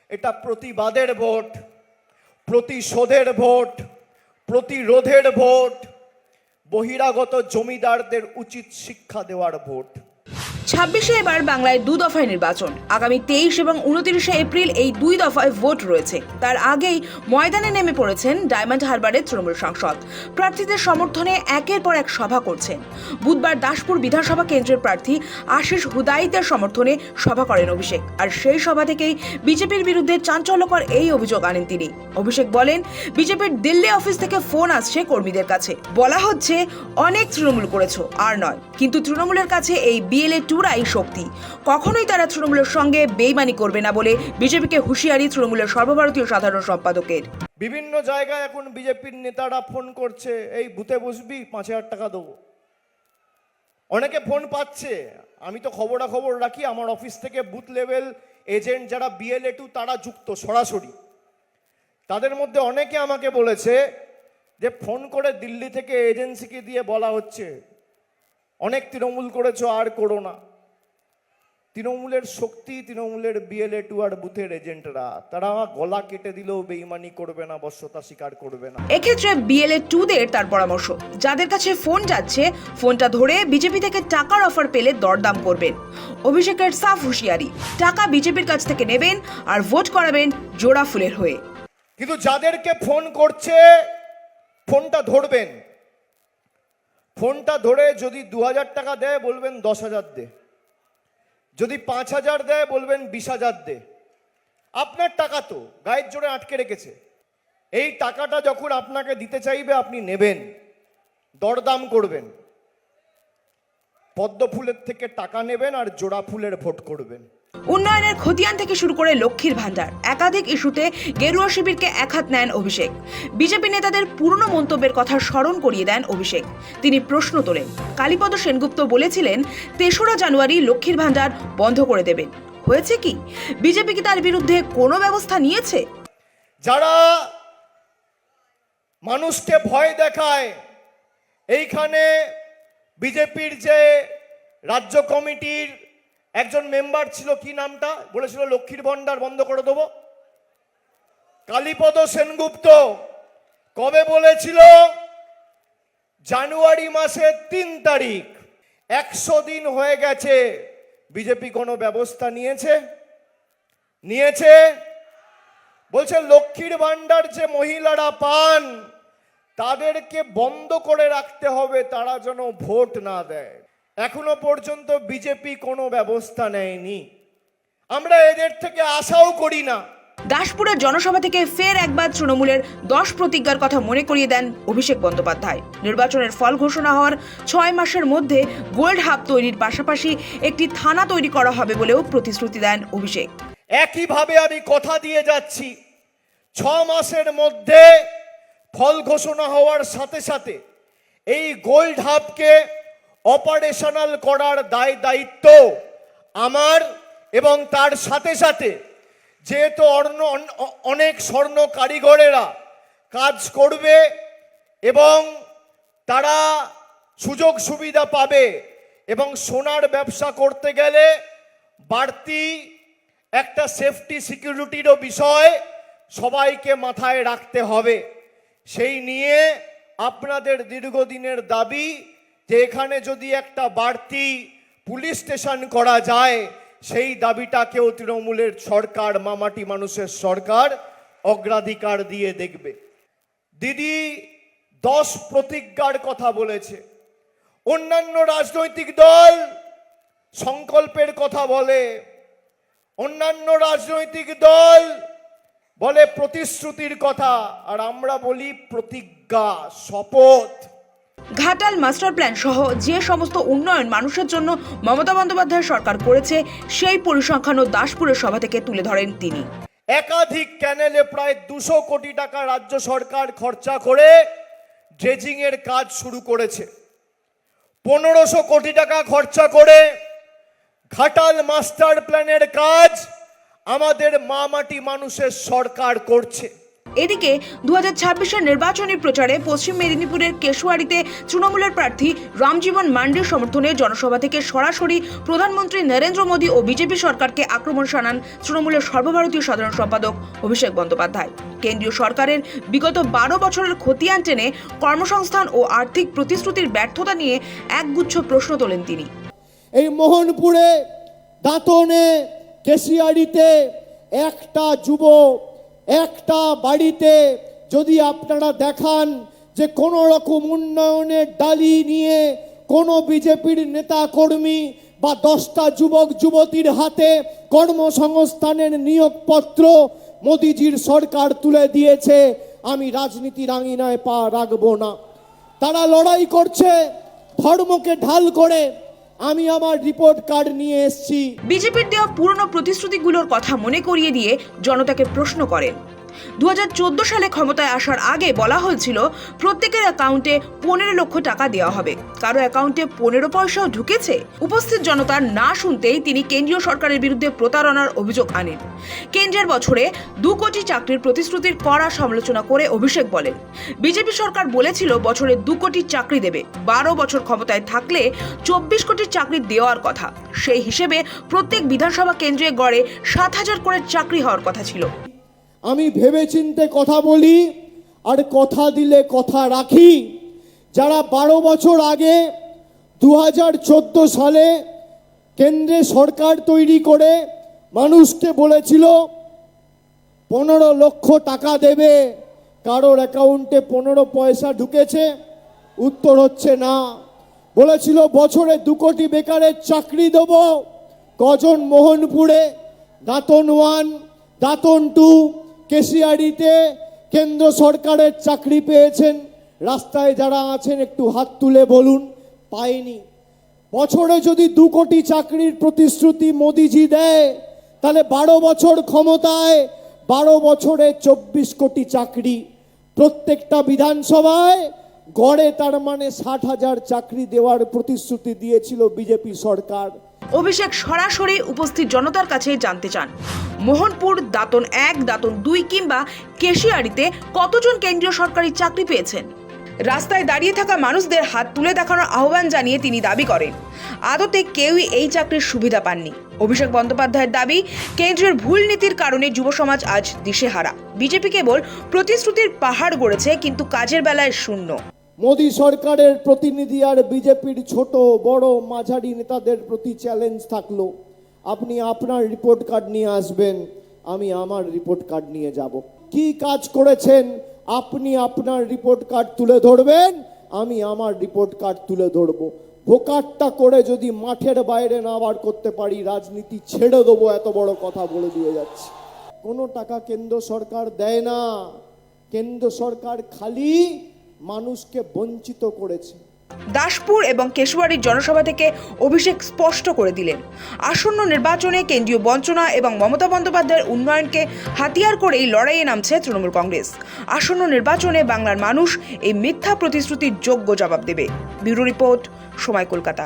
এটা প্রতিবাদের ভোট, প্রতিশোধের ভোট, প্রতিরোধের ভোট, বহিরাগত জমিদারদের উচিত শিক্ষা দেওয়ার ভোট। 26-এ এবার বাংলায় 2 দফায় নির্বাচন। আগামী 23 এবং 29শে এপ্রিল এই 2 দফায় ভোট রয়েছে। তার আগেই ময়দানে নেমে পড়েছেন ডায়মন্ড হারবারের তৃণমূল সাংসদ। প্রার্থীদের সমর্থনে একের পর এক সভা করছেন। বুধবার দাসপুর বিধানসভা কেন্দ্রের প্রার্থী আশিস হুদাইতের সমর্থনে সভা করেন অভিষেক। আর সেই সভা থেকেই বিজেপির বিরুদ্ধে চাঞ্চল্যকর এই অভিযোগ আনেন তিনি। অভিষেক বলেন, বিজেপির দিল্লি অফিস থেকে ফোন আসছে কর্মীদের কাছে, বলা হচ্ছে অনেক তৃণমূল করেছো আর নয়, কিন্তু তৃণমূলের কাছে এই BLA 2রাই শক্তি। কখনোই তারা তৃণমূলের সঙ্গে বেইমানি করবে না বলে বিজেপিকে হুঁশিয়ারি তৃণমূলের সর্বভারতীয় সাধারণ সম্পাদকের। বিভিন্ন জায়গায় এখন বিজেপির নেতারা ফোন করছে, এই বুথে বসবি 5,000 টাকা দেবো। অনেকে ফোন পাচ্ছে, আমি তো খবরাখবর রাখি, আমার অফিস থেকে বুথ লেভেল এজেন্ট যারা BLA 2 তারা যুক্ত সরাসরি। তাদের মধ্যে অনেকে আমাকে বলেছে যে ফোন করে দিল্লি থেকে এজেন্সিকে দিয়ে বলা হচ্ছে অনেক তৃণমূল করেছো আর করো না। তৃণমূলের শক্তি, তৃণমূলের BLA 2 আর বুথের এজেন্টরা, তারা গলা কেটে দিলেও বেইমানি করবে না, বশ্যতা স্বীকার করবে না। এক্ষেত্রে BLA 2দের তার পরামর্শ, যাদের কাছে ফোন যাচ্ছে ফোনটা ধরে বিজেপি থেকে টাকার অফার পেলে দরদাম করবেন। অভিষেকের সাফ হুঁশিয়ারি, টাকা বিজেপির কাছ থেকে নেবেন আর ভোট করাবেন জোড়া ফুলের হয়ে। কিন্তু যাদেরকে ফোন করছে ফোনটা ধরবেন, ফোনটা ধরে যদি 2,000 টাকা দেয় বলবেন 10,000 দে, যদি 5,000 দেয় বলবেন 20,000 দে। আপনার টাকা তো গায়ের জোরে আটকে রেখেছে, এই টাকাটা যখন আপনাকে দিতে চাইবে আপনি নেবেন, দরদাম করবেন, পদ্ম ফুলের থেকে টাকা নেবেন আর জোড়া ফুলের ভোট করবেন। উন্নয়নের খতিয়ান থেকে শুরু করে লক্ষ্মীর ভান্ডার, একাধিক ইস্যুতে গেরুয়া শিবিরকে একহাত নেন অভিষেক। বিজেপি নেতাদের পুরনো মন্তব্যের কথা স্মরণ করিয়ে দেন অভিষেক। তিনি প্রশ্ন তোলেন, কালীপদ সেনগুপ্ত বলেছিলেন 3রা জানুয়ারি লক্ষ্মীর ভান্ডার বন্ধ করে দেবেন, হয়েছে কি? বিজেপি কি তার বিরুদ্ধে কোনো ব্যবস্থা নিয়েছে? যারা মানুষকে ভয় দেখায়, এইখানে বিজেপির যে রাজ্য কমিটির একজন মেম্বার ছিল, কি নামটা বলেছিল, লক্ষ্মীর ভান্ডার বন্ধ করে দেবো, কালীপদ সেনগুপ্ত কবে বলেছিল? জানুয়ারি মাসের 3 তারিখ। 100 দিন হয়ে গেছে, বিজেপি কোনো ব্যবস্থা নিয়েছে? বলছে লক্ষ্মীর ভান্ডার যে মহিলারা পান তাদেরকে বন্ধ করে রাখতে হবে, তারা যেন ভোট না দেয়। এখনো পর্যন্ত বিজেপি কোনো ব্যবস্থা নেয়নি, আমরা এদের থেকে আশাও করি না। দাসপুরের জনসভা থেকে ফের একবার তৃণমূলের 10 প্রতিজ্ঞার কথা মনে করিয়ে দেন অভিষেক বন্দ্যোপাধ্যায়। নির্বাচনের ফল ঘোষণা হওয়ার 6 মাসের মধ্যে গোল্ড হাব তৈরির পাশাপাশি একটি থানা তৈরি করা হবে বলেও প্রতিশ্রুতি দেন অভিষেক। একইভাবে আমি কথা দিয়ে যাচ্ছি, 6 মাসের মধ্যে ফল ঘোষণা হওয়ার সাথে সাথে এই গোল্ড হাবকে অপারেশনাল করার দায়িত্ব আমার, এবং তার সাথে সাথে যেহেতু অনেক স্বর্ণ কারিগরেরা কাজ করবে এবং তারা সুযোগ সুবিধা পাবে, এবং সোনার ব্যবসা করতে গেলে বাড়তি একটা সেফটি সিকিউরিটিরও বিষয় সবাইকে মাথায় রাখতে হবে। সেই নিয়ে আপনাদের দীর্ঘদিনের দাবি যে এখানে যদি একটা বাড়তি পুলিশ স্টেশন করা যায়, সেই দাবিটাকেও তৃণমূলের সরকার, মামাটি মানুষের সরকার অগ্রাধিকার দিয়ে দেখবে। দিদি 10 প্রতিজ্ঞার কথা বলেছে, অন্যান্য রাজনৈতিক দল সংকল্পের কথা বলে, অন্যান্য রাজনৈতিক দল বলে প্রতিশ্রুতির কথা, আর আমরা বলি প্রতিজ্ঞা, শপথ। ঘাটাল মাস্টার প্ল্যান সহ যে সমস্ত উন্নয়ন মানুষের জন্য মমতা বন্দ্যোপাধ্যায় সরকার করেছে সেই পরিসংখ্যানও দাসপুরের সভা থেকে তুলে ধরেন তিনি। একাধিক ক্যানেলে প্রায় 200 কোটি টাকা রাজ্য সরকার খরচা করে ড্রেজিং এর কাজ শুরু করেছে। 1500 কোটি টাকা খরচা করে ঘাটাল মাস্টার প্ল্যানের কাজ আমাদের মামাটি মানুষের সরকার করছে। এদিকে 2026-এর নির্বাচনী প্রচারে পশ্চিম মেদিনীপুরের কেশুয়াড়িতে তৃণমূলের প্রার্থী রামজীবন মান্ডির সমর্থনে জনসভা থেকে সরাসরি প্রধানমন্ত্রী নরেন্দ্র মোদী ও বিজেপি সরকারকে আক্রমণ শানান তৃণমূলের সর্বভারতীয় সাধারণ সম্পাদক অভিষেক বন্দ্যোপাধ্যায়। কেন্দ্রীয় সরকারের বিগত 12 বছরের খতিয়ান টেনে কর্মসংস্থান ও আর্থিক প্রতিশ্রুতির ব্যর্থতা নিয়ে একগুচ্ছ প্রশ্ন তোলেন তিনি। এই মোহনপুরে, দাঁতনে, কেশিয়াড়িতে একটা যুবক, একটা বাড়িতে যদি আপনারা দেখান যে কোনো রকম উন্নয়নের ডালি নিয়ে কোনো বিজেপির নেতা কর্মী বা 10টা যুবক যুবতীর হাতে কর্মসংস্থানের নিয়োগপত্র মোদিজির সরকার তুলে দিয়েছে, আমি রাজনীতির আঙিনায় পা রাখবো না। তারা লড়াই করছে ধর্মকে ঢাল করে। আমি আমার রিপোর্ট কার্ড নিয়ে এসেছি। বিজেপির দেওয়া পুরনো প্রতিশ্রুতিগুলোর কথা মনে করিয়ে দিয়ে জনতাকে প্রশ্ন করেন। 2014 সালে ক্ষমতায় আসার আগে বলা হয়েছিল প্রত্যেকের অ্যাকাউন্টে 15 লক্ষ টাকা দেওয়া হবে। কারো অ্যাকাউন্টে 15 পয়সাও ঢুকেছে? উপস্থিত জনতার না শুনতেই তিনি কেন্দ্রীয় সরকারের বিরুদ্ধে প্রতারণার অভিযোগ আনেন। কেন্দ্রের বছরে 2 কোটি চাকরির প্রতিশ্রুতির কড়া সমালোচনা করে অভিষেক বলেন, বিজেপি সরকার বলেছিল বছরে 2 কোটি চাকরি দেবে। 12 বছর ক্ষমতায় থাকলে 24 কোটি চাকরি দেওয়ার কথা। সেই হিসেবে প্রত্যেক বিধানসভা কেন্দ্রে গড়ে 7,000 করে চাকরি হওয়ার কথা ছিল। আমি ভেবেচিন্তে কথা বলি আর কথা দিলে কথা রাখি। যারা 12 বছর আগে 2014 সালে কেন্দ্রে সরকার তৈরি করে মানুষকে বলেছিল 15 লক্ষ টাকা দেবে, কারোর অ্যাকাউন্টে 15 পয়সা ঢুকেছে? উত্তর হচ্ছে না। বলেছিল বছরে 2 কোটি বেকারের চাকরি দেব, কজন মোহনপুরে, দাঁতন 1, দাঁতন 2, কেশিয়াড়িতে কেন্দ্র সরকারের চাকরি পেয়েছেন? রাস্তায় যারা আছেন একটু হাত তুলে বলুন। পায়নি। বছরে যদি 2 কোটি চাকরির প্রতিশ্রুতি মোদিজি দেয়, তাহলে 12 বছর ক্ষমতায় 12 বছরে 24 কোটি চাকরি। প্রত্যেকটা বিধানসভায় গড়ে তার মানে 60,000 চাকরি দেওয়ার প্রতিশ্রুতি দিয়েছিল বিজেপি সরকার। অভিষেক সরাসরি উপস্থিত জনতার কাছে জানতে চান, মোহনপুর, দাঁতন 1, দাঁতন 2 কিংবা কেশিয়াড়িতে কতজন কেন্দ্রীয় সরকারি চাকরি পেয়েছেন? রাস্তায় দাঁড়িয়ে থাকা মানুষদের হাত তুলে দেখানোর আহ্বান জানিয়ে তিনি দাবি করেন, আদতে কেউই এই চাকরির সুবিধা পাননি। অভিষেক বন্দ্যোপাধ্যায়ের দাবি, কেন্দ্রের ভুল নীতির কারণে যুব সমাজ আজ দিশেহারা। বিজেপি কেবল প্রতিশ্রুতির পাহাড় গড়েছে, কিন্তু কাজের বেলায় শূন্য। মোদী সরকারের প্রতিনিধি আর বিজেপির ছোট বড় মাঝারি নেতাদের প্রতি চ্যালেঞ্জ থাকলো, আপনি আপনার রিপোর্ট কার্ড নিয়ে আসবেন, আমি আমার রিপোর্ট কার্ড নিয়ে যাব। কি কাজ করেছেন আপনি আপনার রিপোর্ট কার্ড তুলে ধরবেন, আমি আমার রিপোর্ট কার্ড তুলে ধরবো। ভোকারটা করে যদি মাঠের বাইরে না বার করতে পারি, রাজনীতি ছেড়ে দেবো, এত বড় কথা বলে দিয়ে যাচ্ছে। কোনো টাকা কেন্দ্র সরকার দেয় না। কেন্দ্র সরকার খালি মানুষকে বঞ্চিত করেছে। দাসপুর এবং কেশুয়াড়ির জনসভা থেকে অভিষেক স্পষ্ট করে দিলেন, আসন্ন নির্বাচনে কেন্দ্রীয় বঞ্চনা এবং মমতা বন্দ্যোপাধ্যায়ের উন্নয়নকে হাতিয়ার করেই লড়াইয়ে নামছে তৃণমূল কংগ্রেস। আসন্ন নির্বাচনে বাংলার মানুষ এই মিথ্যা প্রতিশ্রুতির যোগ্য জবাব দেবে। ব্যুরো রিপোর্ট, সময়, কলকাতা।